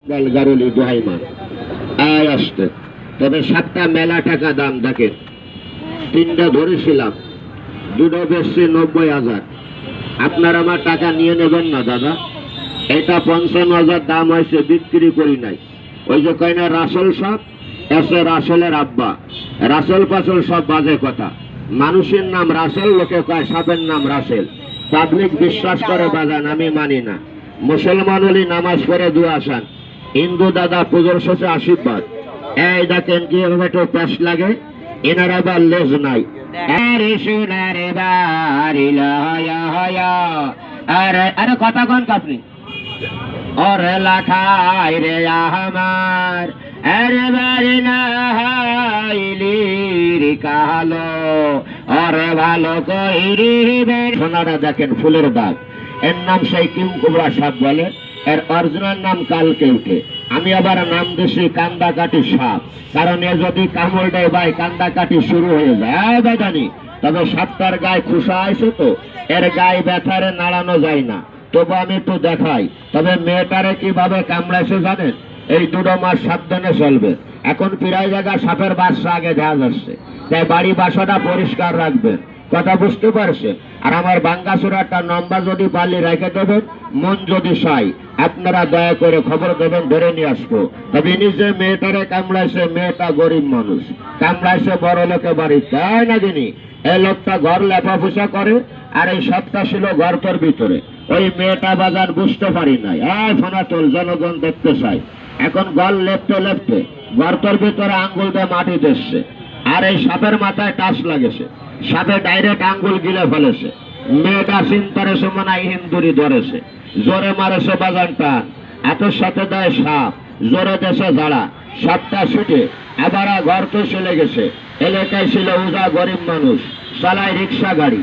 গারুলি দোহাইমান আয় আসতে, তবে 7টা মেলা টাকা দাম। দেখেন 3টা ধরেছিলাম, 2টো বেশি 90,000। আপনার আমার টাকা নিয়ে নেবেন না দাদা। এটা 55,000 দাম হয়েছে, বিক্রি করি নাই। ওই যে কয় না রাসেল সাপ, এসে রাসেলের আব্বা, রাসেল পাসেল সব বাজে কথা। মানুষের নাম রাসেল, লোকে কয় সাপের নাম রাসেল। পাবলিক বিশ্বাস করে বাজান, আমি মানি না। মুসলমান হলি নামাজ পড়ে দুয়া আসান, হিন্দু দাদা পুজোর শেষে আশীর্বাদ। এই দেখেন কি একটু প্যাস লাগে, এনার আবার লেজ নাই। আরে কথা কন আপনি ওরে লাখাই রে আমার, আরে বাড়ি না হাইলি রে কালো, ওরে ভালো কইরি। সোনারা দেখেন ফুলের দাগ, এর নাম সেই কিংকুবরা সাপ বলে, এর অরিজিনাল নাম কালকে উঠে। আমি আবার নাম দিছি কান্দাকাটি সাপ, কারণ এ যদি কামড় দেয় ভাই কান্দাকাটি শুরু হয়ে যায় জানি। তবে সাপটার গায়ে খুশা আছে তো, এর গায়ে ব্যথারে নাড়ানো যায় না। তবু আমি একটু দেখাই। তবে মেয়েটারে কিভাবে কামড়াইছে জানেন? এই 2 মাস সাবধানে চলবে। এখন প্রায় জায়গা সাপের বাসা আগে দেখা যাচ্ছে, তাই বাড়ি বাসাটা পরিষ্কার রাখবেন। কথা বুঝতে পারছে? আর আমার বাঙ্গাসুরাটা নম্বর যদি পারলে রেখে দেবেন, মন যদি চাই আপনারা দয়া করে খবর দেবেন, ধরে নিয়ে আসবো। তবে নিজে মেয়েটারে কামড়াইছে, মেয়েটা গরিব মানুষ, কামড়াইছে বড় লোকে বাড়ি, তাই না যিনি? এই লোকটা ঘর লেফাফুসা করে, আর এই সবটা ছিল গর্তের ভিতরে। ওই মেয়েটা বাজার বুঝতে পারি নাই। ফোনাটল জনগণ দেখতে চাই। এখন গল লেপতে লেপতে গর্তের ভিতরে আঙ্গুল দিয়ে মাটি দিচ্ছে, আর এই সাপের মাথায় টাচ লাগেছে। সাপে ডাইরেক্ট আঙ্গুল গিলে ফেলেছে। মেয়েটা চিন্তার সময় হিন্দুরি ধরেছে, জোরে মারেছে বাজান টান, এত সাথে দেয় সাপ, জোরে দেশে ঝাড়া, সাপটা ছুটে আবার গর্ত চলে গেছে। এলাকায় ছিল উজা গরিব মানুষ, চালায় রিক্সা গাড়ি।